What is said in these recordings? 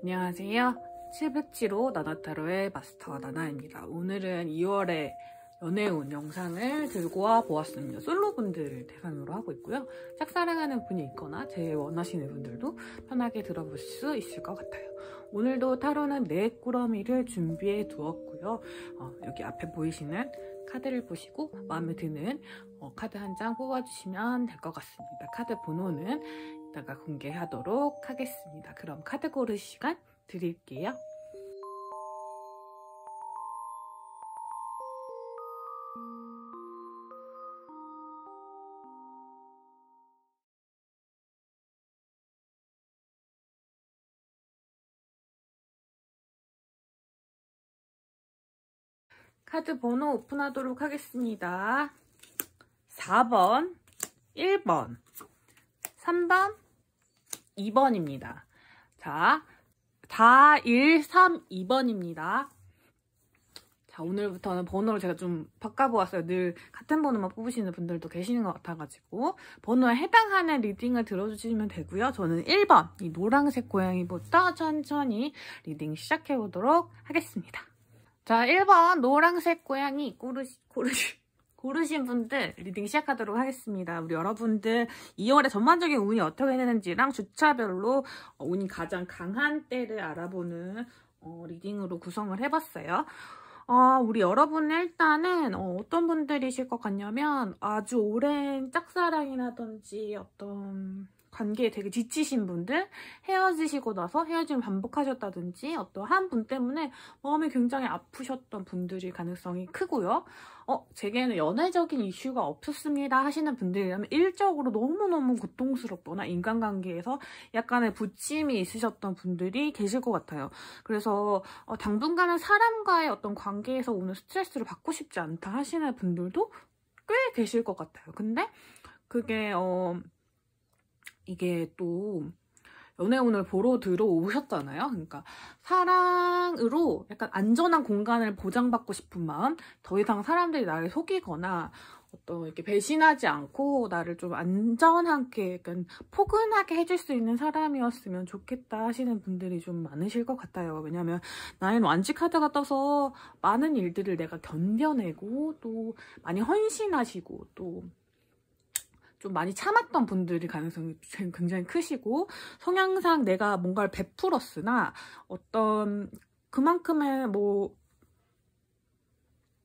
안녕하세요. 707호 나나타로의 마스터 나나입니다. 오늘은 2월에 연애운 영상을 들고 와 보았습니다. 솔로분들을 대상으로 하고 있고요. 짝사랑하는 분이 있거나 제 원하시는 분들도 편하게 들어볼 수 있을 것 같아요. 오늘도 타로는 4꾸러미를 준비해 두었고요. 여기 앞에 보이시는 카드를 보시고 마음에 드는 카드 한 장 뽑아주시면 될 것 같습니다. 카드 번호는 이따가 공개하도록 하겠습니다. 그럼 카드 고를 시간 드릴게요. 카드 번호 오픈하도록 하겠습니다. 4번, 1번, 3번, 2번입니다. 자, 4, 1, 3, 2번입니다. 자, 오늘부터는 번호를 제가 좀 바꿔보았어요. 늘 같은 번호만 뽑으시는 분들도 계시는 것 같아가지고 번호에 해당하는 리딩을 들어주시면 되고요. 저는 1번, 이 노란색 고양이부터 천천히 리딩 시작해보도록 하겠습니다. 자, 1번 노란색 고양이 고르신 분들 리딩 시작하도록 하겠습니다. 우리 여러분들 2월에 전반적인 운이 어떻게 되는지랑 주차별로 운이 가장 강한 때를 알아보는 리딩으로 구성을 해봤어요. 우리 여러분은 일단은 어떤 분들이실 것 같냐면 아주 오랜 짝사랑이라든지 어떤 관계에 되게 지치신 분들, 헤어지시고 나서 헤어짐을 반복하셨다든지 어떤 한 분 때문에 마음이 굉장히 아프셨던 분들일 가능성이 크고요. 제게는 연애적인 이슈가 없었습니다 하시는 분들이라면 일적으로 너무너무 고통스럽거나 인간관계에서 약간의 부침이 있으셨던 분들이 계실 것 같아요. 그래서 당분간은 사람과의 어떤 관계에서 오는 스트레스를 받고 싶지 않다 하시는 분들도 꽤 계실 것 같아요. 근데 그게 이게 또 연애운을 보러 들어오셨잖아요. 그러니까 사랑으로 약간 안전한 공간을 보장받고 싶은 마음, 더 이상 사람들이 나를 속이거나 어떤 이렇게 배신하지 않고 나를 좀 안전하게 약간 포근하게 해줄 수 있는 사람이었으면 좋겠다 하시는 분들이 좀 많으실 것 같아요. 왜냐면 나는 완지 카드가 떠서 많은 일들을 내가 견뎌내고 또 많이 헌신하시고 또 좀 많이 참았던 분들이 가능성이 굉장히 크시고 성향상 내가 뭔가를 베풀었으나 어떤 그만큼의 뭐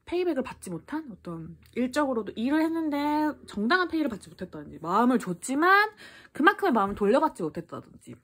페이백을 받지 못한 어떤 일적으로도 일을 했는데 정당한 페이를 받지 못했다든지 마음을 줬지만 그만큼의 마음을 돌려받지 못했다든지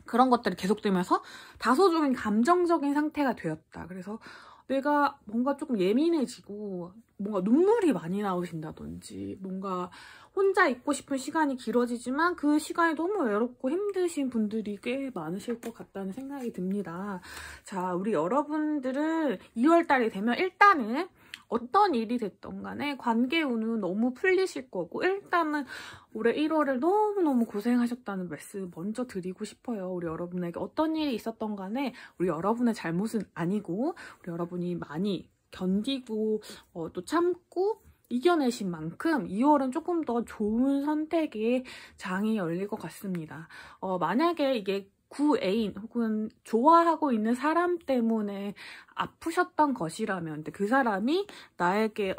그런 것들이 계속되면서 다소적인 감정적인 상태가 되었다. 그래서 내가 뭔가 조금 예민해지고 뭔가 눈물이 많이 나오신다든지 뭔가 혼자 있고 싶은 시간이 길어지지만 그 시간이 너무 외롭고 힘드신 분들이 꽤 많으실 것 같다는 생각이 듭니다. 자, 우리 여러분들은 2월달이 되면 일단은 어떤 일이 됐던 간에 관계 운은 너무 풀리실 거고 일단은 올해 1월을 너무너무 고생하셨다는 말씀 먼저 드리고 싶어요. 우리 여러분에게 어떤 일이 있었던 간에 우리 여러분의 잘못은 아니고 우리 여러분이 많이 견디고 또 참고 이겨내신 만큼 2월은 조금 더 좋은 선택의 장이 열릴 것 같습니다. 만약에 이게 구애인 혹은 좋아하고 있는 사람 때문에 아프셨던 것이라면 근데 그 사람이 나에게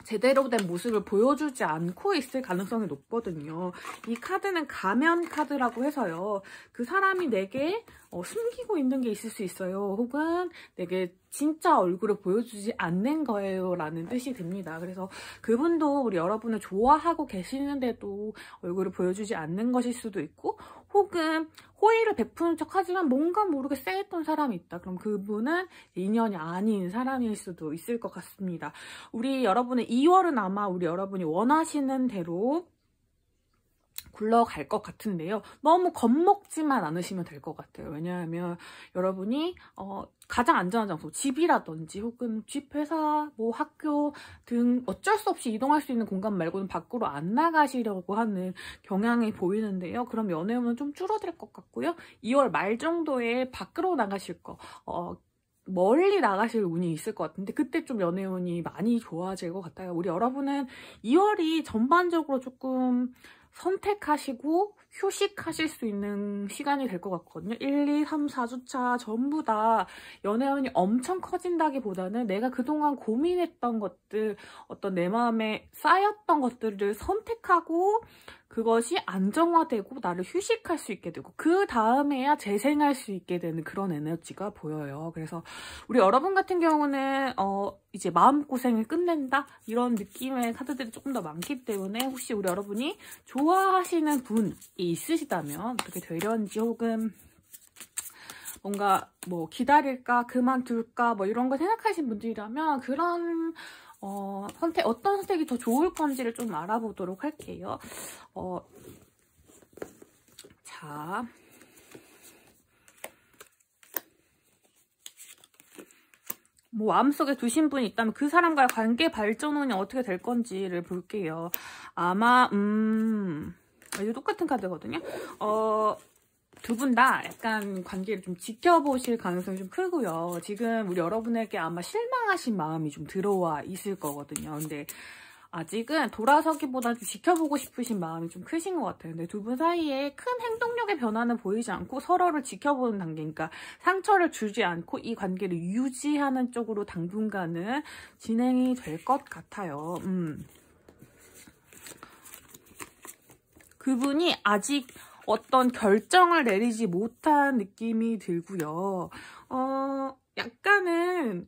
제대로 된 모습을 보여주지 않고 있을 가능성이 높거든요. 이 카드는 가면 카드라고 해서요. 그 사람이 내게 숨기고 있는 게 있을 수 있어요. 혹은 내게 진짜 얼굴을 보여주지 않는 거예요 라는 뜻이 듭니다. 그래서 그분도 우리 여러분을 좋아하고 계시는데도 얼굴을 보여주지 않는 것일 수도 있고 혹은 호의를 베푸는 척 하지만 뭔가 모르게 쎄했던 사람이 있다. 그럼 그분은 인연이 아닌 사람일 수도 있을 것 같습니다. 우리 여러분의 2월은 아마 우리 여러분이 원하시는 대로 굴러갈 것 같은데요. 너무 겁먹지만 않으시면 될 것 같아요. 왜냐하면 여러분이 가장 안전한 장소, 집이라든지 혹은 집, 회사, 뭐 학교 등 어쩔 수 없이 이동할 수 있는 공간 말고는 밖으로 안 나가시려고 하는 경향이 보이는데요. 그럼 연애운은 좀 줄어들 것 같고요. 2월 말 정도에 밖으로 나가실 거, 멀리 나가실 운이 있을 것 같은데 그때 좀 연애운이 많이 좋아질 것 같아요. 우리 여러분은 2월이 전반적으로 조금 선택하시고 휴식하실 수 있는 시간이 될 것 같거든요. 1, 2, 3, 4주차 전부 다 연애운이 엄청 커진다기보다는 내가 그동안 고민했던 것들, 어떤 내 마음에 쌓였던 것들을 선택하고 그것이 안정화되고 나를 휴식할 수 있게 되고 그 다음에야 재생할 수 있게 되는 그런 에너지가 보여요. 그래서 우리 여러분 같은 경우는 이제 마음고생을 끝낸다? 이런 느낌의 카드들이 조금 더 많기 때문에 혹시 우리 여러분이 좋아하시는 분이 있으시다면 어떻게 되려는지 혹은 뭔가 뭐 기다릴까 그만둘까 뭐 이런 거 생각하신 분들이라면 그런 어떤 선택이 더 좋을 건지를 좀 알아보도록 할게요. 자. 뭐 마음속에 두신 분이 있다면 그 사람과의 관계 발전운이 어떻게 될 건지를 볼게요. 아마 이제 똑같은 카드거든요. 두 분 다 약간 관계를 좀 지켜보실 가능성이 좀 크고요. 지금 우리 여러분에게 아마 실망하신 마음이 좀 들어와 있을 거거든요. 근데 아직은 돌아서기보다 좀 지켜보고 싶으신 마음이 좀 크신 것 같아요. 근데 두 분 사이에 큰 행동력의 변화는 보이지 않고 서로를 지켜보는 단계니까 상처를 주지 않고 이 관계를 유지하는 쪽으로 당분간은 진행이 될 것 같아요. 그분이 아직 어떤 결정을 내리지 못한 느낌이 들고요. 약간은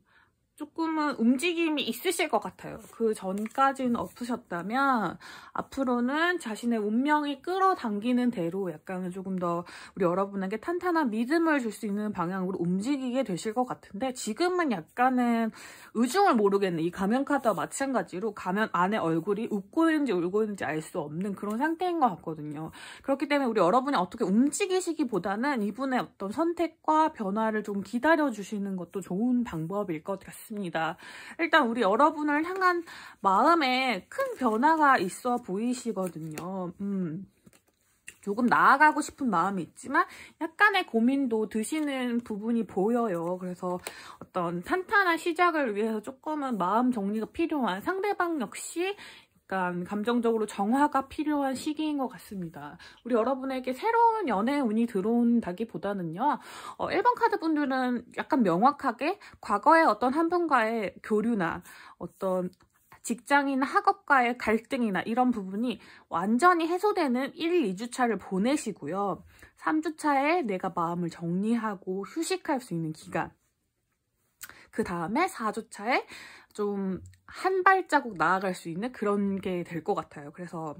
조금은 움직임이 있으실 것 같아요. 그 전까지는 없으셨다면 앞으로는 자신의 운명이 끌어당기는 대로 약간은 조금 더 우리 여러분에게 탄탄한 믿음을 줄 수 있는 방향으로 움직이게 되실 것 같은데 지금은 약간은 의중을 모르겠는 이 가면 카드와 마찬가지로 가면 안에 얼굴이 웃고 있는지 울고 있는지 알 수 없는 그런 상태인 것 같거든요. 그렇기 때문에 우리 여러분이 어떻게 움직이시기보다는 이분의 어떤 선택과 변화를 좀 기다려주시는 것도 좋은 방법일 것 같습니다. 일단 우리 여러분을 향한 마음에 큰 변화가 있어 보이시거든요. 조금 나아가고 싶은 마음이 있지만 약간의 고민도 드시는 부분이 보여요. 그래서 어떤 탄탄한 시작을 위해서 조금은 마음 정리가 필요한 상대방 역시 약간 감정적으로 정화가 필요한 시기인 것 같습니다. 우리 여러분에게 새로운 연애 운이 들어온다기보다는요. 1번 카드 분들은 약간 명확하게 과거의 어떤 한 분과의 교류나 어떤 직장이나 학업과의 갈등이나 이런 부분이 완전히 해소되는 1, 2주차를 보내시고요. 3주차에 내가 마음을 정리하고 휴식할 수 있는 기간. 그 다음에 4주차에 좀 한 발자국 나아갈 수 있는 그런 게 될 것 같아요. 그래서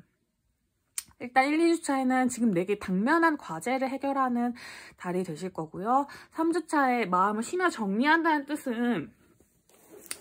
일단 1, 2주차에는 지금 내게 당면한 과제를 해결하는 달이 되실 거고요. 3주차에 마음을 쉬며 정리한다는 뜻은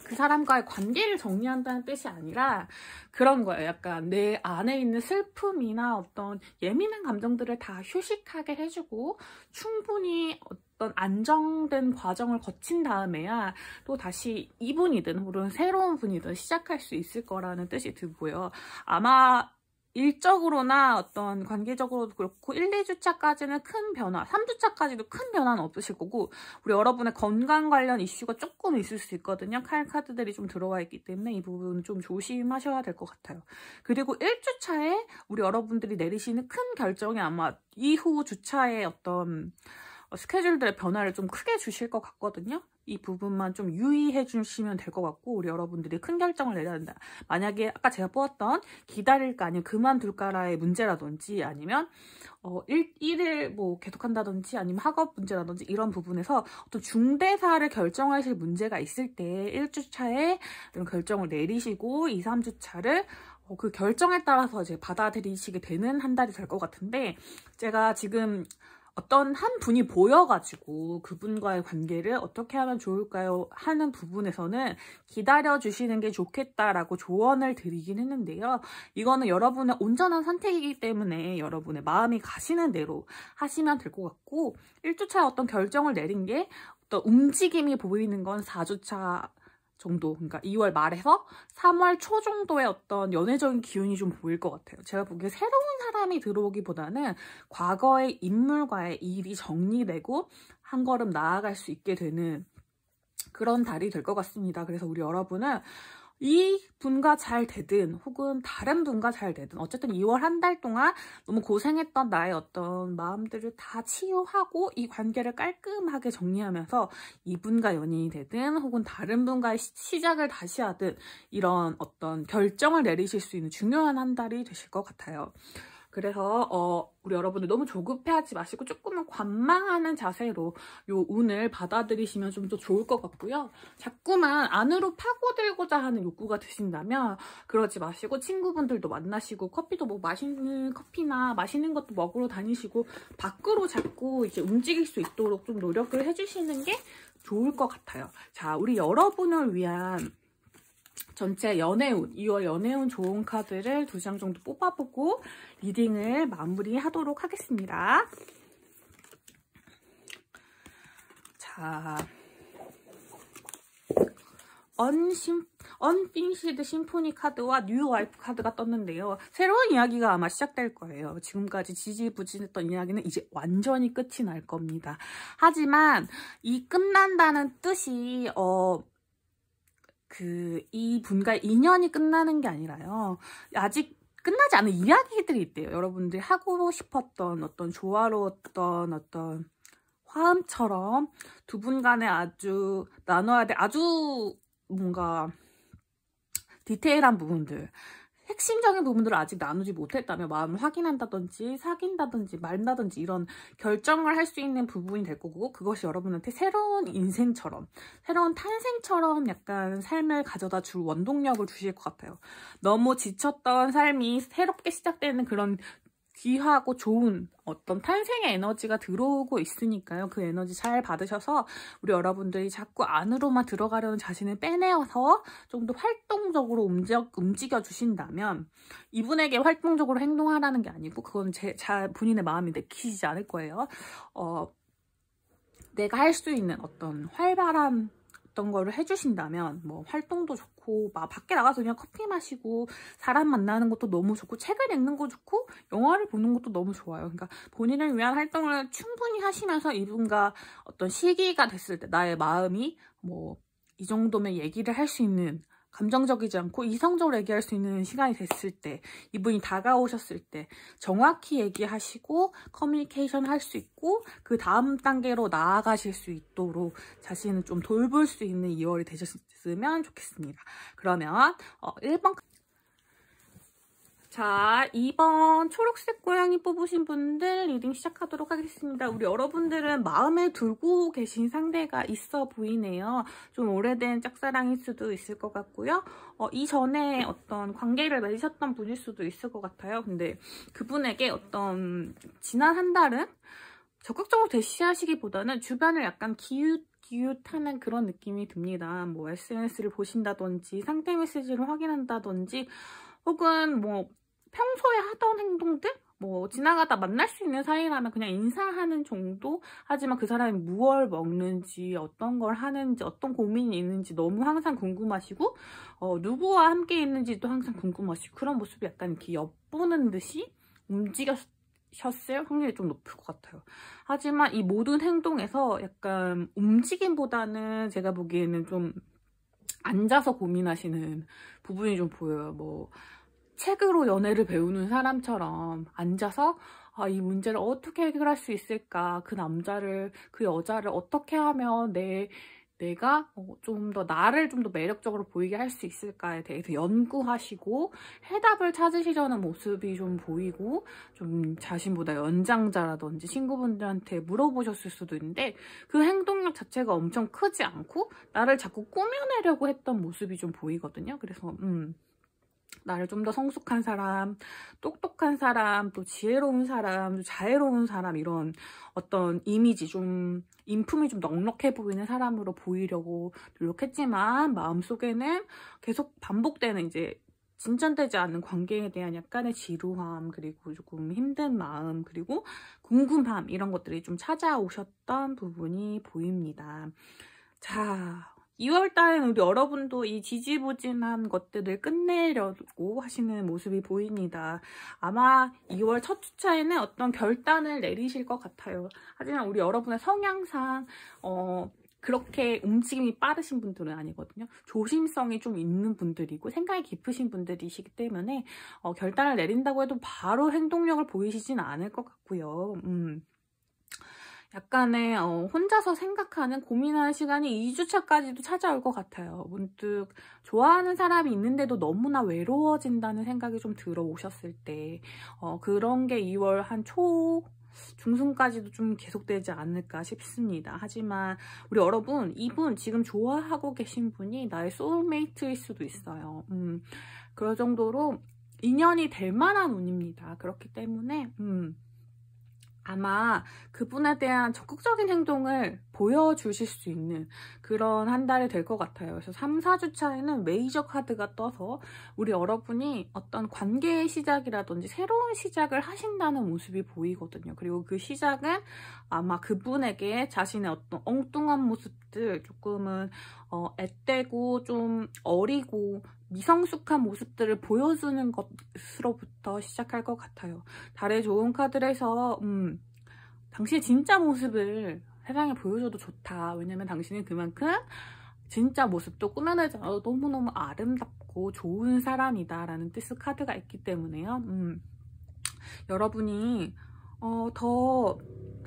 그 사람과의 관계를 정리한다는 뜻이 아니라 그런 거예요. 약간 내 안에 있는 슬픔이나 어떤 예민한 감정들을 다 휴식하게 해주고 충분히 어떤 안정된 과정을 거친 다음에야 또 다시 이분이든 혹은 새로운 분이든 시작할 수 있을 거라는 뜻이 들고요. 아마 일적으로나 어떤 관계적으로도 그렇고 1, 2주차까지는 큰 변화, 3주차까지도 큰 변화는 없으실 거고 우리 여러분의 건강 관련 이슈가 조금 있을 수 있거든요. 칼 카드들이 좀 들어와 있기 때문에 이 부분은 좀 조심하셔야 될 것 같아요. 그리고 1주차에 우리 여러분들이 내리시는 큰 결정이 아마 이후 주차의 어떤 스케줄들의 변화를 좀 크게 주실 것 같거든요. 이 부분만 좀 유의해 주시면 될 것 같고 우리 여러분들이 큰 결정을 내려야 된다. 만약에 아까 제가 뽑았던 기다릴까 아니면 그만둘까라의 문제라든지 아니면 일을 뭐 계속한다든지 아니면 학업 문제라든지 이런 부분에서 어떤 중대사를 결정하실 문제가 있을 때 1주차에 이런 결정을 내리시고 2, 3주차를 그 결정에 따라서 이제 받아들이시게 되는 한 달이 될 것 같은데 제가 지금 어떤 한 분이 보여가지고 그분과의 관계를 어떻게 하면 좋을까요? 하는 부분에서는 기다려주시는 게 좋겠다라고 조언을 드리긴 했는데요. 이거는 여러분의 온전한 선택이기 때문에 여러분의 마음이 가시는 대로 하시면 될 것 같고 1주차에 어떤 결정을 내린 게 어떤 움직임이 보이는 건 4주차 정도, 그러니까 2월 말에서 3월 초 정도의 어떤 연애적인 기운이 좀 보일 것 같아요. 제가 보기에 새로운 사람이 들어오기보다는 과거의 인물과의 일이 정리되고 한 걸음 나아갈 수 있게 되는 그런 달이 될 것 같습니다. 그래서 우리 여러분은 이 분과 잘 되든 혹은 다른 분과 잘 되든 어쨌든 2월 한 달 동안 너무 고생했던 나의 어떤 마음들을 다 치유하고 이 관계를 깔끔하게 정리하면서 이분과 연인이 되든 혹은 다른 분과의 시작을 다시 하든 이런 어떤 결정을 내리실 수 있는 중요한 한 달이 되실 것 같아요. 그래서 우리 여러분들 너무 조급해하지 마시고 조금은 관망하는 자세로 요 운을 받아들이시면 좀 더 좋을 것 같고요. 자꾸만 안으로 파고들고자 하는 욕구가 드신다면 그러지 마시고 친구분들도 만나시고 커피도 뭐 맛있는 커피나 맛있는 것도 먹으러 다니시고 밖으로 자꾸 이제 움직일 수 있도록 좀 노력을 해주시는 게 좋을 것 같아요. 자, 우리 여러분을 위한 전체 연애운, 2월 연애운 좋은 카드를 2장 정도 뽑아보고 리딩을 마무리하도록 하겠습니다. 자, 언피니시드 심포니 카드와 뉴 와이프 카드가 떴는데요. 새로운 이야기가 아마 시작될 거예요. 지금까지 지지부진했던 이야기는 이제 완전히 끝이 날 겁니다. 하지만 이 끝난다는 뜻이 이 분과의 인연이 끝나는 게 아니라요. 아직 끝나지 않은 이야기들이 있대요. 여러분들이 하고 싶었던 어떤 조화로웠던 어떤 화음처럼 두 분 간에 아주 나눠야 될 아주 뭔가 디테일한 부분들, 핵심적인 부분들을 아직 나누지 못했다면 마음을 확인한다든지 사귄다든지 말다든지 이런 결정을 할 수 있는 부분이 될 거고, 그것이 여러분한테 새로운 인생처럼 새로운 탄생처럼 약간 삶을 가져다 줄 원동력을 주실 것 같아요. 너무 지쳤던 삶이 새롭게 시작되는 그런 귀하고 좋은 어떤 탄생의 에너지가 들어오고 있으니까요. 그 에너지 잘 받으셔서 우리 여러분들이 자꾸 안으로만 들어가려는 자신을 빼내어서 좀 더 활동적으로 움직여 주신다면, 이분에게 활동적으로 행동하라는 게 아니고 그건 본인의 마음이 내키지 않을 거예요. 내가 할 수 있는 어떤 활발한 어떤 거를 해주신다면, 뭐 활동도 좋고 막 밖에 나가서 그냥 커피 마시고 사람 만나는 것도 너무 좋고 책을 읽는 거 좋고 영화를 보는 것도 너무 좋아요. 그러니까 본인을 위한 활동을 충분히 하시면서 이분과 어떤 시기가 됐을 때 나의 마음이 뭐 이 정도면 얘기를 할 수 있는, 감정적이지 않고 이성적으로 얘기할 수 있는 시간이 됐을 때, 이분이 다가오셨을 때 정확히 얘기하시고 커뮤니케이션 할 수 있고 그 다음 단계로 나아가실 수 있도록 자신을 좀 돌볼 수 있는 2월이 되셨으면 좋겠습니다. 그러면 1번, 자, 2번 초록색 고양이 뽑으신 분들 리딩 시작하도록 하겠습니다. 우리 여러분들은 마음에 두고 계신 상대가 있어 보이네요. 좀 오래된 짝사랑일 수도 있을 것 같고요. 이전에 어떤 관계를 맺으셨던 분일 수도 있을 것 같아요. 근데 그분에게 어떤 지난 한 달은 적극적으로 대시하시기보다는 주변을 약간 기웃하는 그런 느낌이 듭니다. 뭐 SNS를 보신다든지 상태 메시지를 확인한다든지 혹은 뭐 평소에 하던 행동들? 뭐 지나가다 만날 수 있는 사이라면 그냥 인사하는 정도? 하지만 그 사람이 무얼 먹는지, 어떤 걸 하는지, 어떤 고민이 있는지 너무 항상 궁금하시고 누구와 함께 있는지도 항상 궁금하시고, 그런 모습이 약간 이렇게 엿보는 듯이 움직였을 확률이 좀 높을 것 같아요. 하지만 이 모든 행동에서 약간 움직임보다는 제가 보기에는 좀 앉아서 고민하시는 부분이 좀 보여요. 뭐 책으로 연애를 배우는 사람처럼 앉아서 이 문제를 어떻게 해결할 수 있을까, 그 남자를, 그 여자를 어떻게 하면 내가 좀 더 나를 좀 더 매력적으로 보이게 할 수 있을까에 대해서 연구하시고 해답을 찾으시려는 모습이 좀 보이고, 좀 자신보다 연장자라든지 친구분들한테 물어보셨을 수도 있는데 그 행동력 자체가 엄청 크지 않고 나를 자꾸 꾸며내려고 했던 모습이 좀 보이거든요. 그래서 나를 좀 더 성숙한 사람, 똑똑한 사람, 또 지혜로운 사람, 또 자애로운 사람, 이런 어떤 이미지, 좀 인품이 좀 넉넉해 보이는 사람으로 보이려고 노력했지만 마음속에는 계속 반복되는 이제 진전되지 않는 관계에 대한 약간의 지루함, 그리고 조금 힘든 마음, 그리고 궁금함, 이런 것들이 좀 찾아오셨던 부분이 보입니다. 자, 2월달에는 우리 여러분도 이 지지부진한 것들을 끝내려고 하시는 모습이 보입니다. 아마 2월 첫 주차에는 어떤 결단을 내리실 것 같아요. 하지만 우리 여러분의 성향상 그렇게 움직임이 빠르신 분들은 아니거든요. 조심성이 좀 있는 분들이고 생각이 깊으신 분들이시기 때문에 결단을 내린다고 해도 바로 행동력을 보이시진 않을 것 같고요. 약간의 혼자서 생각하는 고민하는 시간이 2주차까지도 찾아올 것 같아요. 문득 좋아하는 사람이 있는데도 너무나 외로워진다는 생각이 좀 들어오셨을 때 그런 게 2월 한 초 중순까지도 좀 계속되지 않을까 싶습니다. 하지만 우리 여러분, 이분 지금 좋아하고 계신 분이 나의 소울메이트일 수도 있어요. 그럴 정도로 인연이 될 만한 운입니다. 그렇기 때문에 아마 그분에 대한 적극적인 행동을 보여주실 수 있는 그런 한 달이 될 것 같아요. 그래서 3, 4주 차에는 메이저 카드가 떠서 우리 여러분이 어떤 관계의 시작이라든지 새로운 시작을 하신다는 모습이 보이거든요. 그리고 그 시작은 아마 그분에게 자신의 어떤 엉뚱한 모습들, 조금은 앳되고 좀 어리고 미성숙한 모습들을 보여주는 것으로부터 시작할 것 같아요. 달의 좋은 카드에서 당신의 진짜 모습을 세상에 보여줘도 좋다. 왜냐면 당신은 그만큼 진짜 모습도 꾸며내지 않아도 너무너무 아름답고 좋은 사람이다 라는 뜻의 카드가 있기 때문에요. 여러분이 더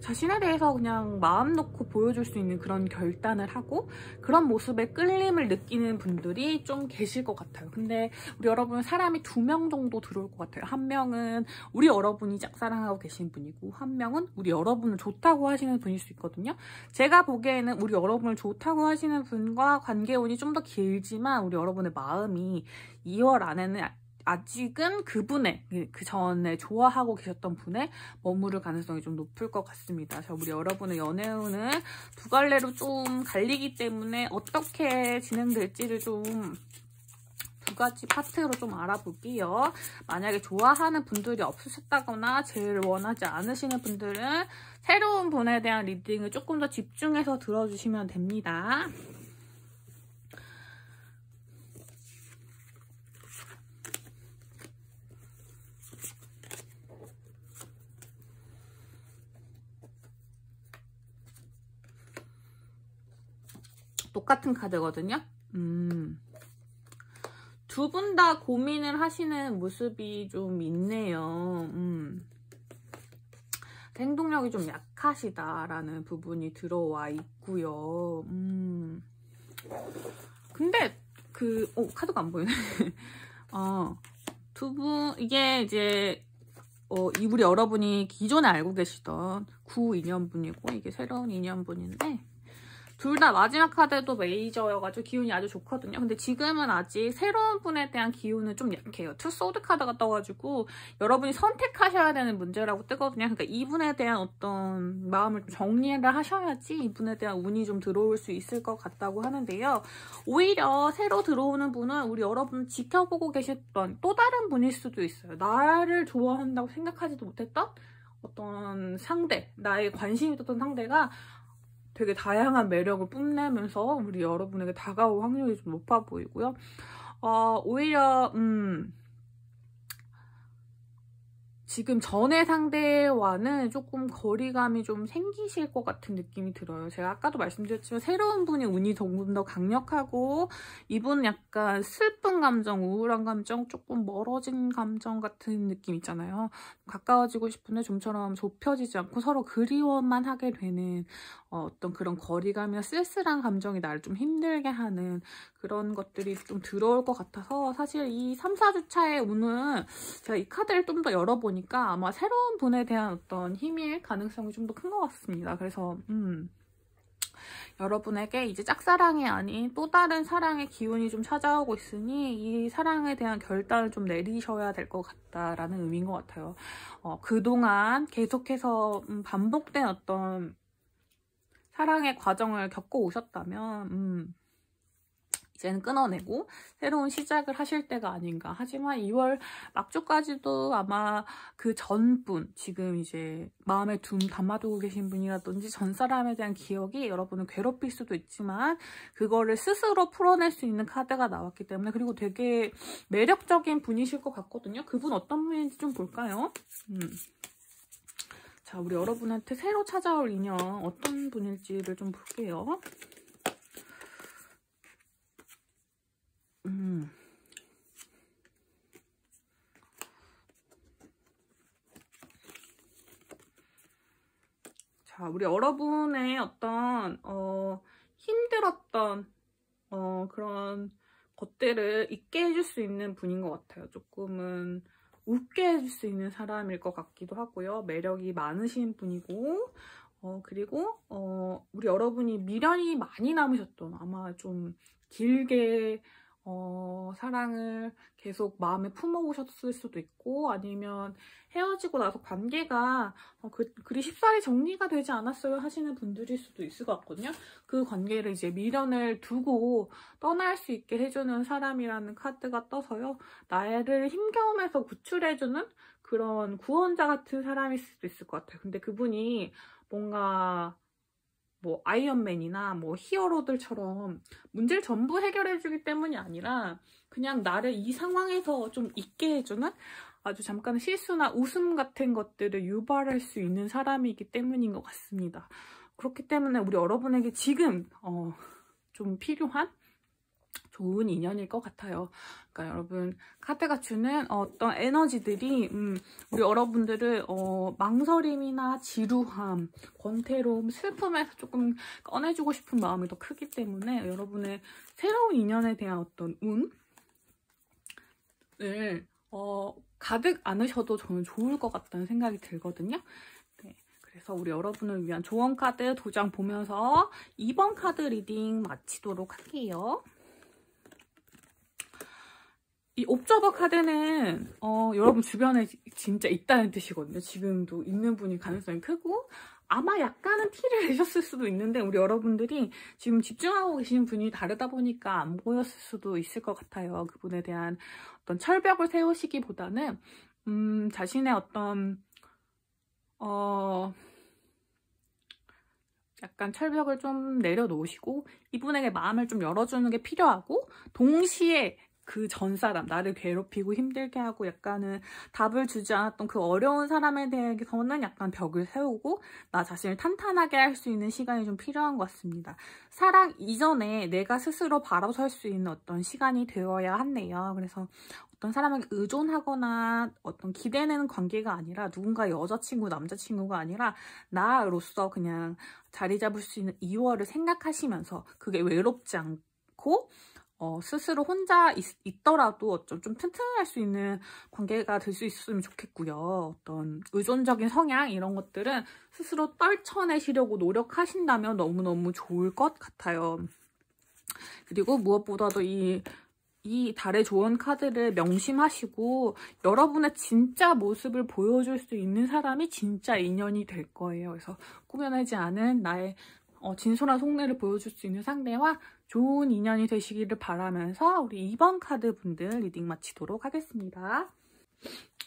자신에 대해서 그냥 마음 놓고 보여줄 수 있는 그런 결단을 하고 그런 모습에 끌림을 느끼는 분들이 좀 계실 것 같아요. 근데 우리 여러분 사람이 2명 정도 들어올 것 같아요. 한 명은 우리 여러분이 짝사랑하고 계신 분이고 한 명은 우리 여러분을 좋다고 하시는 분일 수 있거든요. 제가 보기에는 우리 여러분을 좋다고 하시는 분과 관계운이 좀 더 길지만 우리 여러분의 마음이 2월 안에는 아직은 그분의 그 전에 좋아하고 계셨던 분의 머무를 가능성이 좀 높을 것 같습니다. 그래서 우리 여러분의 연애운은 두 갈래로 좀 갈리기 때문에 어떻게 진행될지를 좀 두 가지 파트로 좀 알아볼게요. 만약에 좋아하는 분들이 없으셨다거나 제일 원하지 않으시는 분들은 새로운 분에 대한 리딩을 조금 더 집중해서 들어주시면 됩니다. 똑같은 카드거든요. 두 분 다 고민을 하시는 모습이 좀 있네요. 행동력이 좀 약하시다라는 부분이 들어와 있고요. 근데 카드가 안 보이네. 두 분 이게 이제 우리 여러분이 기존에 알고 계시던 구 인연분이고 이게 새로운 인연분인데 둘 다 마지막 카드도 메이저여가지고 기운이 아주 좋거든요. 근데 지금은 아직 새로운 분에 대한 기운은 좀 약해요. 투 소드 카드가 떠가지고 여러분이 선택하셔야 되는 문제라고 뜨거든요. 그러니까 이분에 대한 어떤 마음을 좀 정리를 하셔야지 이분에 대한 운이 좀 들어올 수 있을 것 같다고 하는데요. 오히려 새로 들어오는 분은 우리 여러분 지켜보고 계셨던 또 다른 분일 수도 있어요. 나를 좋아한다고 생각하지도 못했던 어떤 상대, 나의 관심이 있었던 상대가 되게 다양한 매력을 뽐내면서 우리 여러분에게 다가올 확률이 좀 높아 보이고요. 오히려 지금 전의 상대와는 조금 거리감이 좀 생기실 것 같은 느낌이 들어요. 제가 아까도 말씀드렸지만 새로운 분이 운이 조금 더 강력하고 이분은 약간 슬픈 감정, 우울한 감정, 조금 멀어진 감정 같은 느낌 있잖아요. 가까워지고 싶은데 좀처럼 좁혀지지 않고 서로 그리워만 하게 되는 어떤 그런 거리감이나 쓸쓸한 감정이 나를 좀 힘들게 하는 그런 것들이 좀 들어올 것 같아서 사실 이 3, 4주 차의 운은 제가 이 카드를 좀 더 열어보니까 아마 새로운 분에 대한 어떤 힘일 가능성이 좀 더 큰 것 같습니다. 그래서 여러분에게 이제 짝사랑이 아닌 또 다른 사랑의 기운이 좀 찾아오고 있으니 이 사랑에 대한 결단을 좀 내리셔야 될 것 같다라는 의미인 것 같아요. 그동안 계속해서 반복된 어떤 사랑의 과정을 겪어오셨다면 이제는 끊어내고 새로운 시작을 하실 때가 아닌가. 하지만 2월 막주까지도 아마 그 전분, 지금 이제 마음에 담아두고 계신 분이라든지 전 사람에 대한 기억이 여러분을 괴롭힐 수도 있지만 그거를 스스로 풀어낼 수 있는 카드가 나왔기 때문에 그리고 되게 매력적인 분이실 것 같거든요. 그분 어떤 분인지 좀 볼까요? 자, 우리 여러분한테 새로 찾아올 인연 어떤 분일지를 좀 볼게요. 자, 우리 여러분의 어떤 힘들었던 그런 것들을 잊게 해줄 수 있는 분인 것 같아요. 조금은 웃게 해줄 수 있는 사람일 것 같기도 하고요. 매력이 많으신 분이고 그리고 우리 여러분이 미련이 많이 남으셨던, 아마 좀 길게 사랑을 계속 마음에 품어오셨을 수도 있고, 아니면 헤어지고 나서 관계가 그리 쉽사리 정리가 되지 않았어요 하시는 분들일 수도 있을 것 같거든요. 그 관계를 이제 미련을 두고 떠날 수 있게 해주는 사람이라는 카드가 떠서요. 나를 힘겨움에서 구출해주는 그런 구원자 같은 사람일 수도 있을 것 같아요. 근데 그분이 뭔가 뭐 아이언맨이나 뭐 히어로들처럼 문제를 전부 해결해주기 때문이 아니라 그냥 나를 이 상황에서 좀 있게 해주는 아주 잠깐 실수나 웃음 같은 것들을 유발할 수 있는 사람이기 때문인 것 같습니다. 그렇기 때문에 우리 여러분에게 지금 좀 필요한 좋은 인연일 것 같아요. 그러니까 여러분, 카드가 주는 어떤 에너지들이 우리 여러분들을 망설임이나 지루함, 권태로움, 슬픔에서 조금 꺼내주고 싶은 마음이 더 크기 때문에 여러분의 새로운 인연에 대한 어떤 운을 가득 안으셔도 저는 좋을 것 같다는 생각이 들거든요. 네, 그래서 우리 여러분을 위한 조언 카드 도장 보면서 2번 카드 리딩 마치도록 할게요. 이 옵저버 카드는 여러분 주변에 진짜 있다는 뜻이거든요. 지금도 있는 분이 가능성이 크고, 아마 약간은 티를 내셨을 수도 있는데 우리 여러분들이 지금 집중하고 계신 분이 다르다 보니까 안 보였을 수도 있을 것 같아요. 그분에 대한 어떤 철벽을 세우시기보다는 자신의 어떤 약간 철벽을 좀 내려놓으시고 이분에게 마음을 좀 열어주는 게 필요하고, 동시에 그 전 사람, 나를 괴롭히고 힘들게 하고 약간은 답을 주지 않았던 그 어려운 사람에 대해서는 약간 벽을 세우고 나 자신을 탄탄하게 할 수 있는 시간이 좀 필요한 것 같습니다. 사랑 이전에 내가 스스로 바로 설 수 있는 어떤 시간이 되어야 하네요. 그래서 어떤 사람에게 의존하거나 어떤 기대내는 관계가 아니라, 누군가 여자친구, 남자친구가 아니라 나로서 그냥 자리 잡을 수 있는 2월을 생각하시면서 그게 외롭지 않고 스스로 혼자 있더라도 좀 튼튼할 수 있는 관계가 될 수 있으면 좋겠고요. 어떤 의존적인 성향 이런 것들은 스스로 떨쳐내시려고 노력하신다면 너무너무 좋을 것 같아요. 그리고 무엇보다도 이 달의 조언 카드를 명심하시고 여러분의 진짜 모습을 보여줄 수 있는 사람이 진짜 인연이 될 거예요. 그래서 꾸며내지 않은 나의 진솔한 속내를 보여줄 수 있는 상대와 좋은 인연이 되시기를 바라면서 우리 2번 카드 분들 리딩 마치도록 하겠습니다.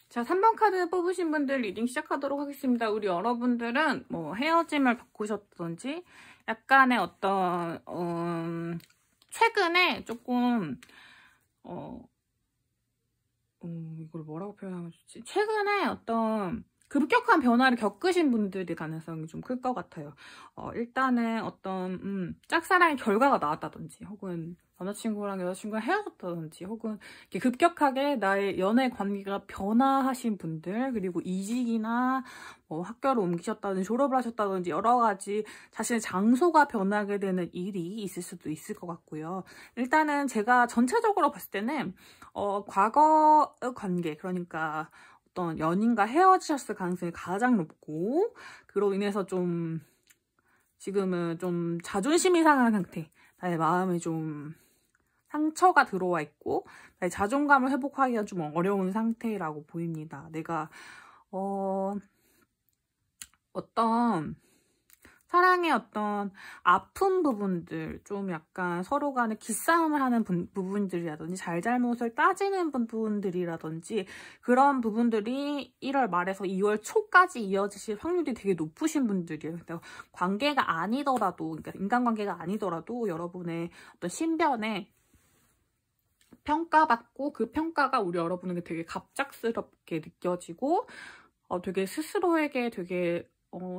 자, 3번 카드 뽑으신 분들 리딩 시작하도록 하겠습니다. 우리 여러분들은 뭐 헤어짐을 겪으셨던지 약간의 어떤 최근에 조금 이걸 뭐라고 표현하면 좋지? 최근에 어떤 급격한 변화를 겪으신 분들의 가능성이 좀 클 것 같아요. 일단은 어떤 짝사랑의 결과가 나왔다든지, 혹은 남자친구랑 여자친구랑 헤어졌다든지, 혹은 이렇게 급격하게 나의 연애 관계가 변화하신 분들, 그리고 이직이나 뭐 학교를 옮기셨다든지 졸업을 하셨다든지 여러 가지 자신의 장소가 변하게 되는 일이 있을 수도 있을 것 같고요. 일단은 제가 전체적으로 봤을 때는 과거 관계, 그러니까 어떤 연인과 헤어지셨을 가능성이 가장 높고, 그로 인해서 좀 지금은 좀 자존심이 상한 상태, 나의 마음에 좀 상처가 들어와 있고 나의 자존감을 회복하기가 좀 어려운 상태라고 보입니다. 내가 어떤 사랑의 어떤 아픈 부분들, 좀 약간 서로 간에 기싸움을 하는 부분들이라든지 잘잘못을 따지는 부분들이라든지 그런 부분들이 1월 말에서 2월 초까지 이어지실 확률이 되게 높으신 분들이에요. 관계가 아니더라도, 그러니까 인간관계가 아니더라도 여러분의 어떤 신변에 평가받고 그 평가가 우리 여러분에게 되게 갑작스럽게 느껴지고 되게 스스로에게 되게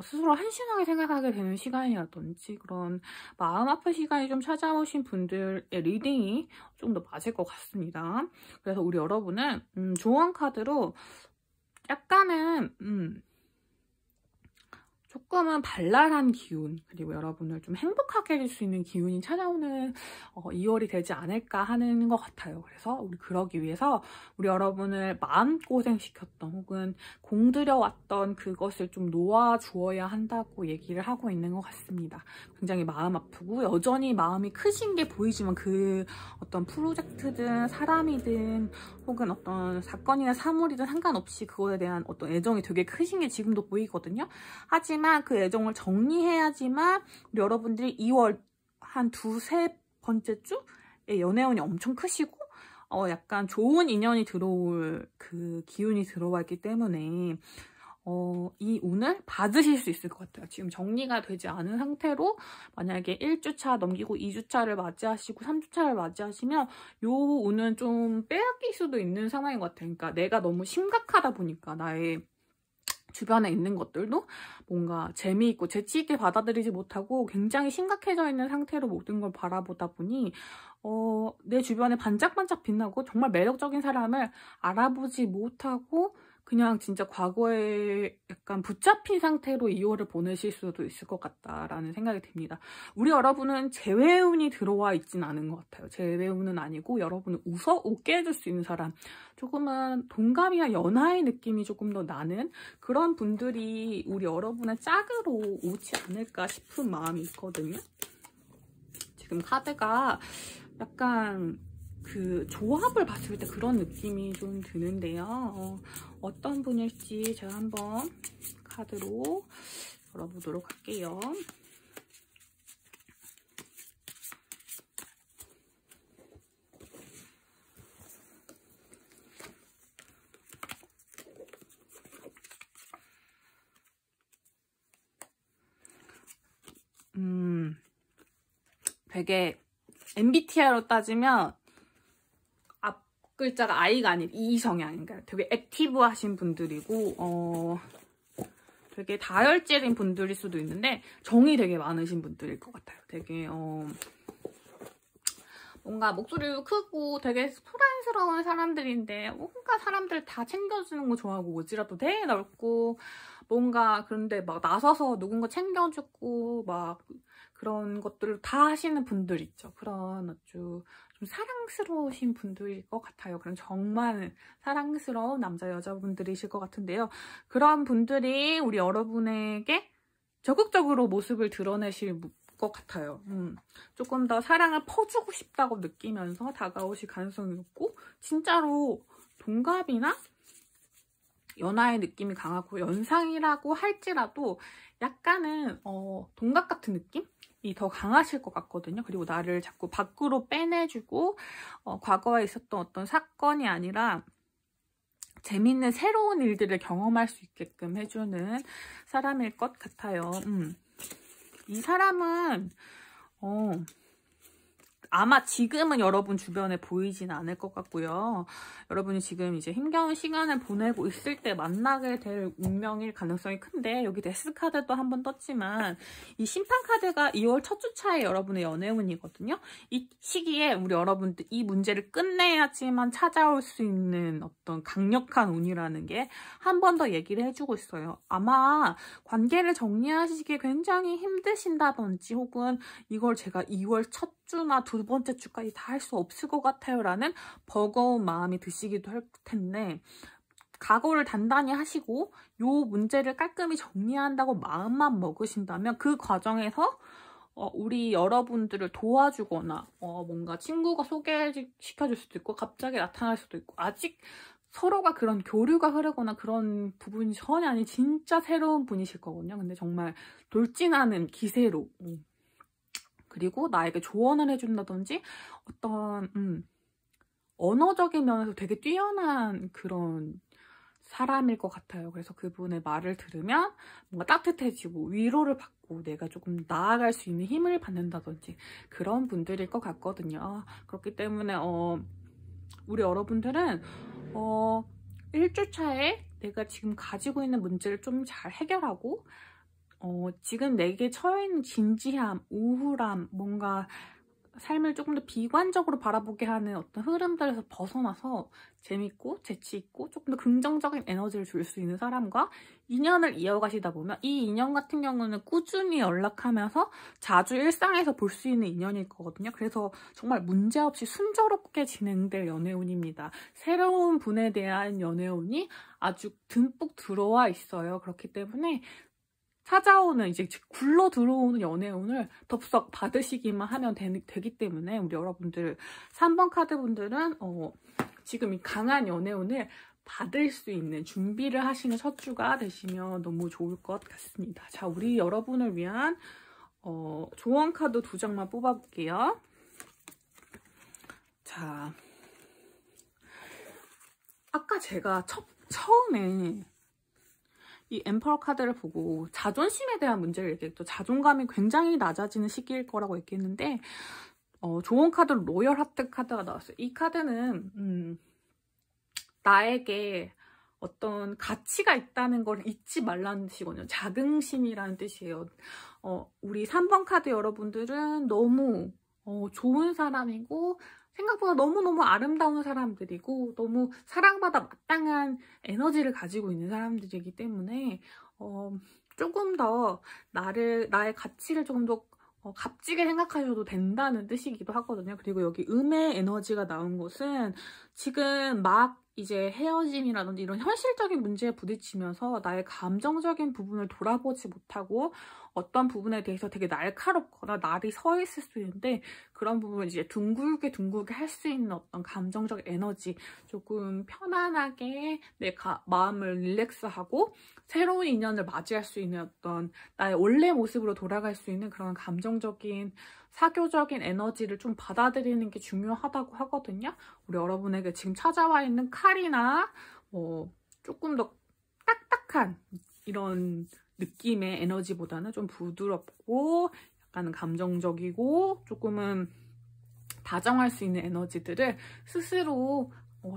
스스로 한심하게 생각하게 되는 시간이라든지 그런 마음 아픈 시간이 좀 찾아오신 분들의 리딩이 좀 더 맞을 것 같습니다. 그래서 우리 여러분은 조언 카드로 약간은 조금은 발랄한 기운, 그리고 여러분을 좀 행복하게 해줄 수 있는 기운이 찾아오는 2월이 되지 않을까 하는 것 같아요. 그래서 우리 그러기 위해서 우리 여러분을 마음고생시켰던 혹은 공들여왔던 그것을 좀 놓아주어야 한다고 얘기를 하고 있는 것 같습니다. 굉장히 마음 아프고 여전히 마음이 크신 게 보이지만 그 어떤 프로젝트든 사람이든 혹은 어떤 사건이나 사물이든 상관없이 그거에 대한 어떤 애정이 되게 크신 게 지금도 보이거든요. 하지만 그 애정을 정리해야지만 우리 여러분들이 2월 한 두세 번째 주에 연애운이 엄청 크시고 약간 좋은 인연이 들어올 그 기운이 들어와 있기 때문에 이 운을 받으실 수 있을 것 같아요. 지금 정리가 되지 않은 상태로 만약에 1주차 넘기고 2주차를 맞이하시고 3주차를 맞이하시면 요 운은 좀 빼앗길 수도 있는 상황인 것 같아요. 그러니까 내가 너무 심각하다 보니까 나의 주변에 있는 것들도 뭔가 재미있고 재치있게 받아들이지 못하고 굉장히 심각해져 있는 상태로 모든 걸 바라보다 보니 내 주변에 반짝반짝 빛나고 정말 매력적인 사람을 알아보지 못하고 그냥 진짜 과거에 약간 붙잡힌 상태로 2월을 보내실 수도 있을 것 같다라는 생각이 듭니다. 우리 여러분은 재회운이 들어와 있진 않은 것 같아요. 재회운은 아니고 여러분을 웃게 해줄 수 있는 사람, 조금은 동감이나 연하의 느낌이 조금 더 나는 그런 분들이 우리 여러분의 짝으로 오지 않을까 싶은 마음이 있거든요. 지금 카드가 약간 그 조합을 봤을 때 그런 느낌이 좀 드는데요. 어떤 분일지 제가 한번 카드로 열어보도록 할게요. 되게 MBTI로 따지면 앞 글자가 I가 아닌 E 성향인가요? 되게 액티브하신 분들이고 되게 다혈질인 분들일 수도 있는데 정이 되게 많으신 분들일 것 같아요. 되게 뭔가 목소리도 크고 되게 소란스러운 사람들인데 뭔가 사람들 다 챙겨주는 거 좋아하고 오지랖도 되게 넓고 뭔가 그런데 막 나서서 누군가 챙겨주고 막 그런 것들을 다 하시는 분들 있죠. 그런 아주 좀 사랑스러우신 분들일 것 같아요. 그럼 정말 사랑스러운 남자 여자분들이실 것 같은데요. 그런 분들이 우리 여러분에게 적극적으로 모습을 드러내실 것 같아요. 조금 더 사랑을 퍼주고 싶다고 느끼면서 다가오실 가능성이 높고 진짜로 동갑이나 연하의 느낌이 강하고 연상이라고 할지라도 약간은 동갑 같은 느낌이 더 강하실 것 같거든요. 그리고 나를 자꾸 밖으로 빼내주고 과거에 있었던 어떤 사건이 아니라 재밌는 새로운 일들을 경험할 수 있게끔 해주는 사람일 것 같아요. 이 사람은 아마 지금은 여러분 주변에 보이진 않을 것 같고요. 여러분이 지금 이제 힘겨운 시간을 보내고 있을 때 만나게 될 운명일 가능성이 큰데 여기 데스 카드도 한번 떴지만 이 심판 카드가 2월 첫 주차에 여러분의 연애운이거든요. 이 시기에 우리 여러분들 이 문제를 끝내야지만 찾아올 수 있는 어떤 강력한 운이라는 게 한 번 더 얘기를 해주고 있어요. 아마 관계를 정리하시기 굉장히 힘드신다든지 혹은 이걸 제가 2월 첫 주나 두 번째 주까지 다 할 수 없을 것 같아요 라는 버거운 마음이 드시기도 할 텐데 각오를 단단히 하시고 요 문제를 깔끔히 정리한다고 마음만 먹으신다면 그 과정에서 우리 여러분들을 도와주거나 뭔가 친구가 소개시켜줄 수도 있고 갑자기 나타날 수도 있고 아직 서로가 그런 교류가 흐르거나 그런 부분이 전혀 아닌 진짜 새로운 분이실 거거든요. 근데 정말 돌진하는 기세로 그리고 나에게 조언을 해준다든지 어떤 언어적인 면에서 되게 뛰어난 그런 사람일 것 같아요. 그래서 그분의 말을 들으면 뭔가 따뜻해지고 위로를 받고 내가 조금 나아갈 수 있는 힘을 받는다든지 그런 분들일 것 같거든요. 그렇기 때문에 우리 여러분들은 1주차에 내가 지금 가지고 있는 문제를 좀 잘 해결하고 지금 내게 처해있는 진지함, 우울함, 뭔가 삶을 조금 더 비관적으로 바라보게 하는 어떤 흐름들에서 벗어나서 재밌고 재치있고 조금 더 긍정적인 에너지를 줄 수 있는 사람과 인연을 이어가시다 보면 이 인연 같은 경우는 꾸준히 연락하면서 자주 일상에서 볼 수 있는 인연일 거거든요. 그래서 정말 문제없이 순조롭게 진행될 연애운입니다. 새로운 분에 대한 연애운이 아주 듬뿍 들어와 있어요. 그렇기 때문에 찾아오는 이제 굴러 들어오는 연애운을 덥석 받으시기만 하면 되기 때문에 우리 여러분들 3번 카드 분들은 지금 이 강한 연애운을 받을 수 있는 준비를 하시는 첫 주가 되시면 너무 좋을 것 같습니다. 자, 우리 여러분을 위한 조언 카드 2장만 뽑아볼게요. 자, 아까 제가 처음에 이 엠퍼러 카드를 보고 자존심에 대한 문제를 얘기했죠. 자존감이 굉장히 낮아지는 시기일 거라고 얘기했는데 좋은 카드로 로열 하트 카드가 나왔어요. 이 카드는 나에게 어떤 가치가 있다는 걸 잊지 말라는 뜻이거든요. 자긍심이라는 뜻이에요. 우리 3번 카드 여러분들은 너무 좋은 사람이고 생각보다 너무너무 아름다운 사람들이고 너무 사랑받아 마땅한 에너지를 가지고 있는 사람들이기 때문에 조금 더 나의 가치를 조금 더 값지게 생각하셔도 된다는 뜻이기도 하거든요. 그리고 여기 음의 에너지가 나온 것은 지금 막 이제 헤어짐이라든지 이런 현실적인 문제에 부딪히면서 나의 감정적인 부분을 돌아보지 못하고 어떤 부분에 대해서 되게 날카롭거나 날이 서 있을 수 있는데 그런 부분을 이제 둥글게 할 수 있는 어떤 감정적 에너지, 조금 편안하게 내 마음을 릴렉스하고 새로운 인연을 맞이할 수 있는 어떤 나의 원래 모습으로 돌아갈 수 있는 그런 감정적인 사교적인 에너지를 좀 받아들이는 게 중요하다고 하거든요. 우리 여러분에게 지금 찾아와 있는 칼이나 조금 더 딱딱한 이런 느낌의 에너지보다는 좀 부드럽고 약간 감정적이고 조금은 다정할 수 있는 에너지들을 스스로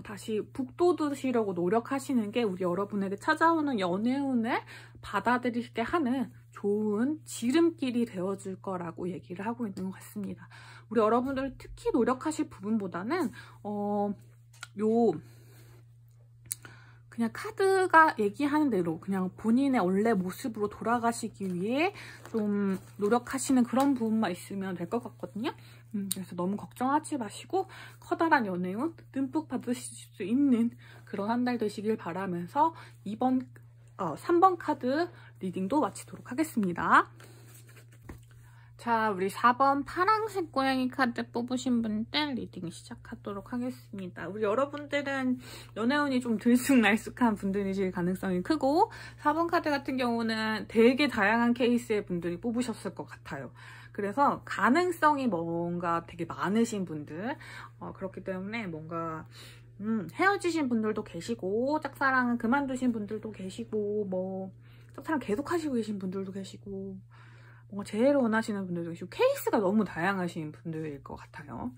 다시 북돋으시려고 노력하시는 게 우리 여러분에게 찾아오는 연애운을 받아들이게 하는 좋은 지름길이 되어줄 거라고 얘기를 하고 있는 것 같습니다. 우리 여러분들 특히 노력하실 부분보다는 그냥 카드가 얘기하는 대로 그냥 본인의 원래 모습으로 돌아가시기 위해 좀 노력하시는 그런 부분만 있으면 될 것 같거든요. 그래서 너무 걱정하지 마시고 커다란 연애운 듬뿍 받으실 수 있는 그런 한 달 되시길 바라면서 3번 카드 리딩도 마치도록 하겠습니다. 자, 우리 4번 파란색 고양이 카드 뽑으신 분들 리딩 시작하도록 하겠습니다. 우리 여러분들은 연애운이 좀 들쑥날쑥한 분들이실 가능성이 크고 4번 카드 같은 경우는 되게 다양한 케이스의 분들이 뽑으셨을 것 같아요. 그래서 가능성이 뭔가 되게 많으신 분들, 그렇기 때문에 뭔가 헤어지신 분들도 계시고 짝사랑은 그만두신 분들도 계시고 짝사랑 계속 하시고 계신 분들도 계시고 뭔가 재회를 원하시는 분들도 계시고 케이스가 너무 다양하신 분들일 것 같아요.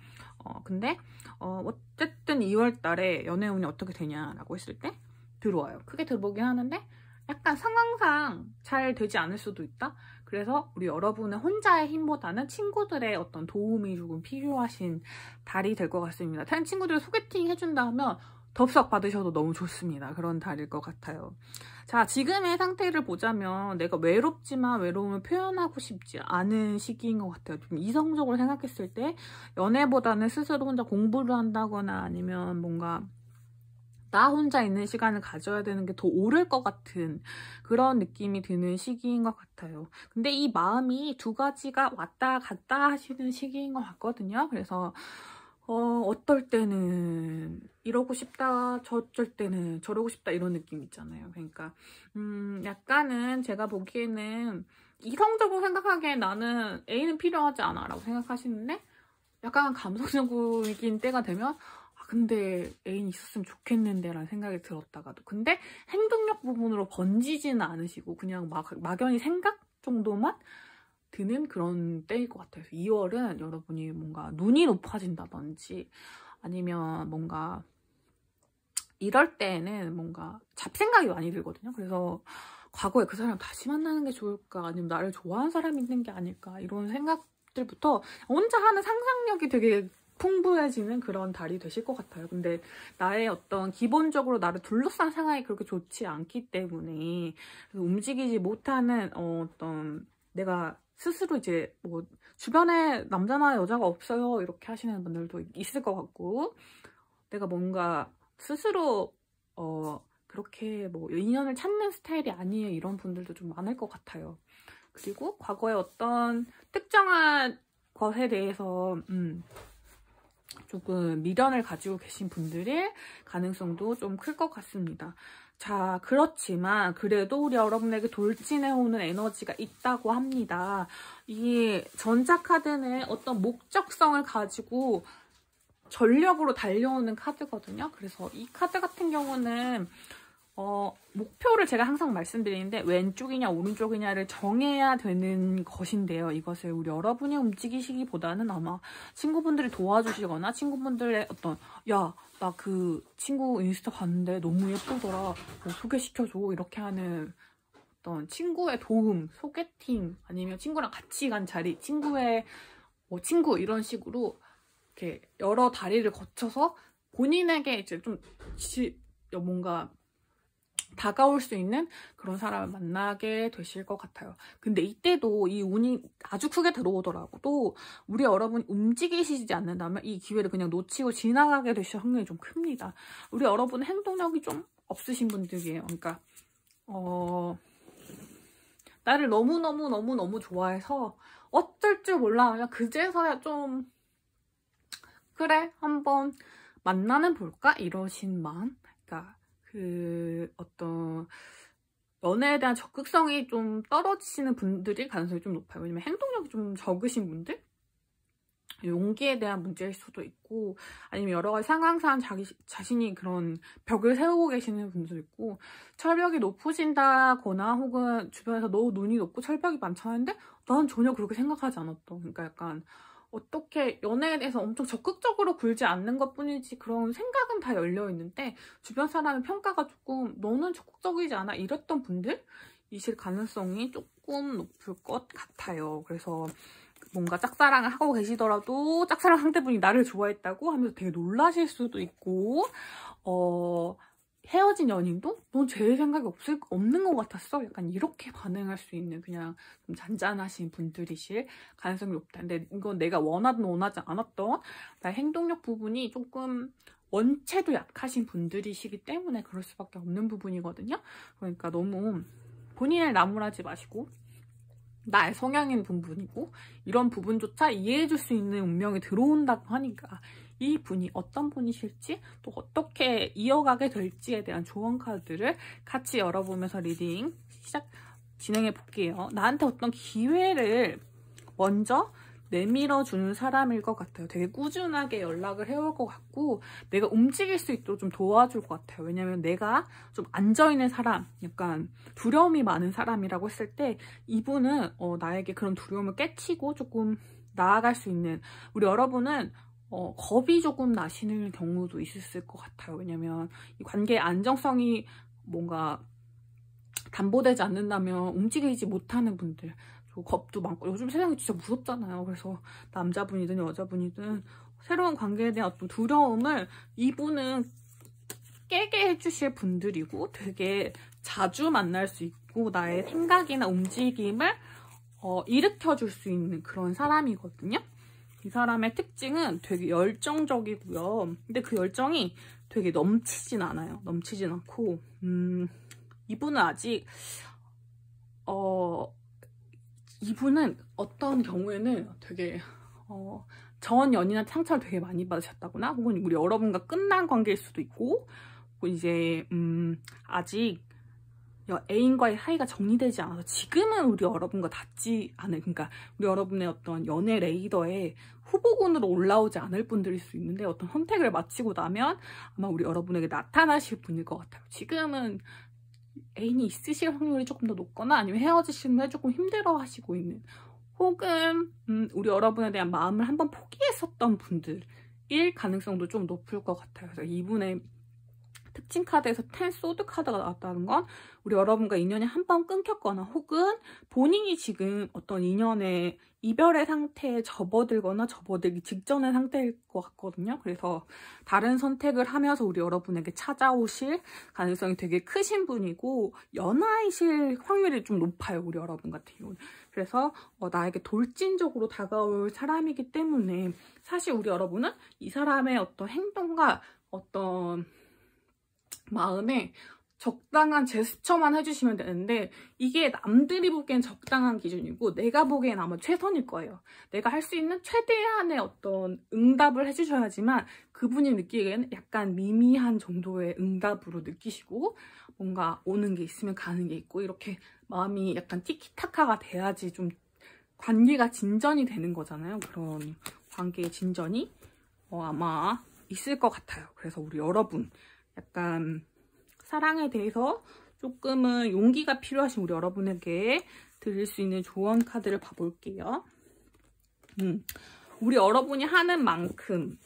근데 어쨌든 2월 달에 연애운이 어떻게 되냐라고 했을 때 들어와요. 크게 들어보긴 하는데 약간 상황상 잘 되지 않을 수도 있다. 그래서 우리 여러분은 혼자의 힘보다는 친구들의 어떤 도움이 조금 필요하신 달이 될 것 같습니다. 다른 친구들 소개팅 해준다 하면 덥석 받으셔도 너무 좋습니다. 그런 달일 것 같아요. 자, 지금의 상태를 보자면 내가 외롭지만 외로움을 표현하고 싶지 않은 시기인 것 같아요. 좀 이성적으로 생각했을 때 연애보다는 스스로 혼자 공부를 한다거나 아니면 뭔가 나 혼자 있는 시간을 가져야 되는 게 더 오를 것 같은 그런 느낌이 드는 시기인 것 같아요. 근데 이 마음이 두 가지가 왔다 갔다 하시는 시기인 것 같거든요. 그래서 어떨 때는 이러고 싶다, 저쩔 때는 저러고 싶다 이런 느낌 있잖아요. 그러니까 약간은 제가 보기에는 이성적으로 생각하기에 나는 애인은 필요하지 않아 라고 생각하시는데 약간 감성적인 때가 되면 근데 애인 있었으면 좋겠는데 라는 생각이 들었다가도 근데 행동력 부분으로 번지지는 않으시고 그냥 막연히 생각 정도만 드는 그런 때일 것 같아요. 2월은 여러분이 뭔가 눈이 높아진다든지 아니면 뭔가 이럴 때는 뭔가 잡생각이 많이 들거든요. 그래서 과거에 그 사람 다시 만나는 게 좋을까? 아니면 나를 좋아하는 사람이 있는 게 아닐까? 이런 생각들부터 혼자 하는 상상력이 되게 풍부해지는 그런 달이 되실 것 같아요. 근데 나의 어떤 기본적으로 나를 둘러싼 상황이 그렇게 좋지 않기 때문에 움직이지 못하는 어떤 내가 스스로 이제 뭐 주변에 남자나 여자가 없어요 이렇게 하시는 분들도 있을 것 같고, 내가 뭔가 스스로 그렇게 뭐 인연을 찾는 스타일이 아니에요 이런 분들도 좀 많을 것 같아요. 그리고 과거에 어떤 특정한 것에 대해서 조금 미련을 가지고 계신 분들의 가능성도 좀 클 것 같습니다. 자, 그렇지만 그래도 우리 여러분에게 돌진해오는 에너지가 있다고 합니다. 이 전자카드는 어떤 목적성을 가지고 전력으로 달려오는 카드거든요. 그래서 이 카드 같은 경우는 목표를 제가 항상 말씀드리는데 왼쪽이냐 오른쪽이냐를 정해야 되는 것인데요. 이것을 우리 여러분이 움직이시기보다는 아마 친구분들이 도와주시거나 친구분들의 어떤 야, 나 그 친구 인스타 봤는데 너무 예쁘더라. 소개시켜줘. 이렇게 하는 어떤 친구의 도움, 소개팅 아니면 친구랑 같이 간 자리, 친구의 친구 이런 식으로 이렇게 여러 다리를 거쳐서 본인에게 이제 좀 뭔가 다가올 수 있는 그런 사람을 만나게 되실 것 같아요. 근데 이때도 이 운이 아주 크게 들어오더라도 우리 여러분이 움직이시지 않는다면 이 기회를 그냥 놓치고 지나가게 되실 확률이 좀 큽니다. 우리 여러분은 행동력이 좀 없으신 분들이에요. 그러니까 나를 너무너무 좋아해서 어쩔 줄 몰라. 그냥 그제서야 좀 그래 한번 만나는 볼까? 이러신 마음. 그러니까 그 어떤 연애에 대한 적극성이 좀 떨어지시는 분들이 가능성이 좀 높아요. 왜냐면 행동력이 좀 적으신 분들? 용기에 대한 문제일 수도 있고, 아니면 여러 가지 상황상 자신이 그런 벽을 세우고 계시는 분도 있고, 철벽이 높으신다거나 혹은 주변에서 너 눈이 높고 철벽이 많다는데 난 전혀 그렇게 생각하지 않았던, 그러니까 약간 어떻게 연애에 대해서 엄청 적극적으로 굴지 않는 것 뿐이지 그런 생각은 다 열려 있는데 주변 사람의 평가가 조금 너는 적극적이지 않아 이랬던 분들이실 가능성이 조금 높을 것 같아요. 그래서 뭔가 짝사랑을 하고 계시더라도 짝사랑 상대분이 나를 좋아했다고 하면서 되게 놀라실 수도 있고, 헤어진 연인도 넌 제 생각이 없는 것 같았어? 약간 이렇게 반응할 수 있는 그냥 좀 잔잔하신 분들이실 가능성이 높다. 근데 이건 내가 원하든 원하지 않았던 나의 행동력 부분이 조금 원체도 약하신 분들이시기 때문에 그럴 수밖에 없는 부분이거든요. 그러니까 너무 본인을 나무라지 마시고 나의 성향인 부분이고 이런 부분조차 이해해줄 수 있는 운명이 들어온다고 하니까 이 분이 어떤 분이실지 또 어떻게 이어가게 될지에 대한 조언 카드를 같이 열어보면서 리딩 진행해 볼게요. 나한테 어떤 기회를 먼저 내밀어주는 사람일 것 같아요. 되게 꾸준하게 연락을 해올 것 같고 내가 움직일 수 있도록 좀 도와줄 것 같아요. 왜냐면 내가 좀 앉아있는 사람, 약간 두려움이 많은 사람이라고 했을 때 이분은 나에게 그런 두려움을 깨치고 조금 나아갈 수 있는, 우리 여러분은 겁이 조금 나시는 경우도 있을 것 같아요. 왜냐면 이 관계의 안정성이 뭔가 담보되지 않는다면 움직이지 못하는 분들, 겁도 많고 요즘 세상이 진짜 무섭잖아요. 그래서 남자분이든 여자분이든 새로운 관계에 대한 어떤 두려움을 이분은 깨게 해주실 분들이고 되게 자주 만날 수 있고 나의 생각이나 움직임을 일으켜줄 수 있는 그런 사람이거든요. 이 사람의 특징은 되게 열정적이고요. 근데 그 열정이 되게 넘치진 않아요. 넘치진 않고 이분은 아직 이분은 어떤 경우에는 되게 전 연인한테 상처를 되게 많이 받으셨다거나 혹은 우리 여러분과 끝난 관계일 수도 있고 혹은 이제 아직 애인과의 사이가 정리되지 않아서 지금은 우리 여러분과 닿지 않은, 그러니까 우리 여러분의 어떤 연애 레이더에 후보군으로 올라오지 않을 분들일 수 있는데 어떤 선택을 마치고 나면 아마 우리 여러분에게 나타나실 분일 것 같아요. 지금은 애인이 있으실 확률이 조금 더 높거나 아니면 헤어지시는데 조금 힘들어 하시고 있는, 혹은 우리 여러분에 대한 마음을 한번 포기했었던 분들일 가능성도 좀 높을 것 같아요. 그래서 이분의 특징 카드에서 10 소드 카드가 나왔다는 건 우리 여러분과 인연이 한 번 끊겼거나 혹은 본인이 지금 어떤 인연의 이별의 상태에 접어들거나 접어들기 직전의 상태일 것 같거든요. 그래서 다른 선택을 하면서 우리 여러분에게 찾아오실 가능성이 되게 크신 분이고 연하이실 확률이 좀 높아요. 우리 여러분 같은 경우는. 그래서 나에게 돌진적으로 다가올 사람이기 때문에 사실 우리 여러분은 이 사람의 어떤 행동과 어떤 마음에 적당한 제스처만 해주시면 되는데 이게 남들이 보기엔 적당한 기준이고 내가 보기엔 아마 최선일 거예요. 내가 할 수 있는 최대한의 어떤 응답을 해주셔야지만 그분이 느끼기에는 약간 미미한 정도의 응답으로 느끼시고 뭔가 오는 게 있으면 가는 게 있고 이렇게 마음이 약간 티키타카가 돼야지 좀 관계가 진전이 되는 거잖아요. 그런 관계의 진전이 아마 있을 것 같아요. 그래서 우리 여러분 약간 사랑에 대해서 조금은 용기가 필요하신 우리 여러분에게 드릴 수 있는 조언 카드를 봐볼게요. 우리 여러분이 하는 만큼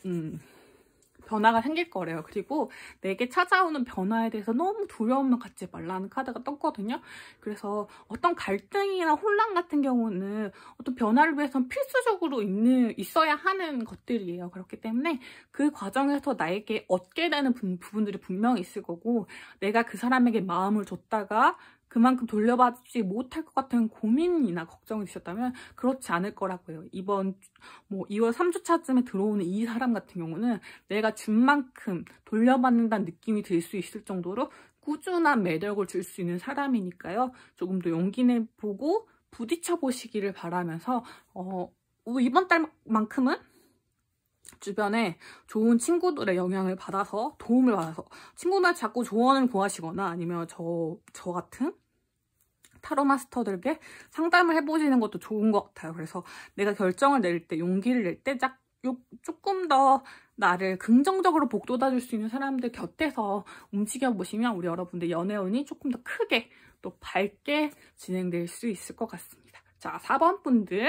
변화가 생길 거래요. 그리고 내게 찾아오는 변화에 대해서 너무 두려움을 갖지 말라는 카드가 떴거든요. 그래서 어떤 갈등이나 혼란 같은 경우는 어떤 변화를 위해서는 필수적으로 있어야 하는 것들이에요. 그렇기 때문에 그 과정에서 나에게 얻게 되는 부분들이 분명히 있을 거고 내가 그 사람에게 마음을 줬다가 그만큼 돌려받지 못할 것 같은 고민이나 걱정이 드셨다면 그렇지 않을 거라고요. 이번 2월 3주차쯤에 들어오는 이 사람 같은 경우는 내가 준 만큼 돌려받는다는 느낌이 들 수 있을 정도로 꾸준한 매력을 줄 수 있는 사람이니까요. 조금 더 용기 내보고 부딪혀 보시기를 바라면서 이번 달만큼은 주변에 좋은 친구들의 영향을 받아서 도움을 받아서 친구들한테 자꾸 조언을 구하시거나 아니면 저 같은 타로 마스터들에게 상담을 해보시는 것도 좋은 것 같아요. 그래서 내가 결정을 낼 때, 용기를 낼 때 조금 더 나를 긍정적으로 복돋아줄 수 있는 사람들 곁에서 움직여보시면 우리 여러분들 연애운이 조금 더 크게 또 밝게 진행될 수 있을 것 같습니다. 자, 4번 분들.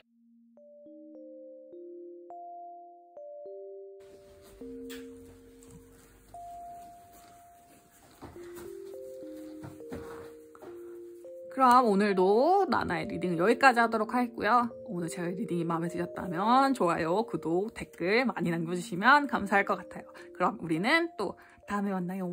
그럼 오늘도 나나의 리딩 여기까지 하도록 하겠고요. 오늘 제 리딩이 마음에 드셨다면 좋아요, 구독, 댓글 많이 남겨주시면 감사할 것 같아요. 그럼 우리는 또 다음에 만나요.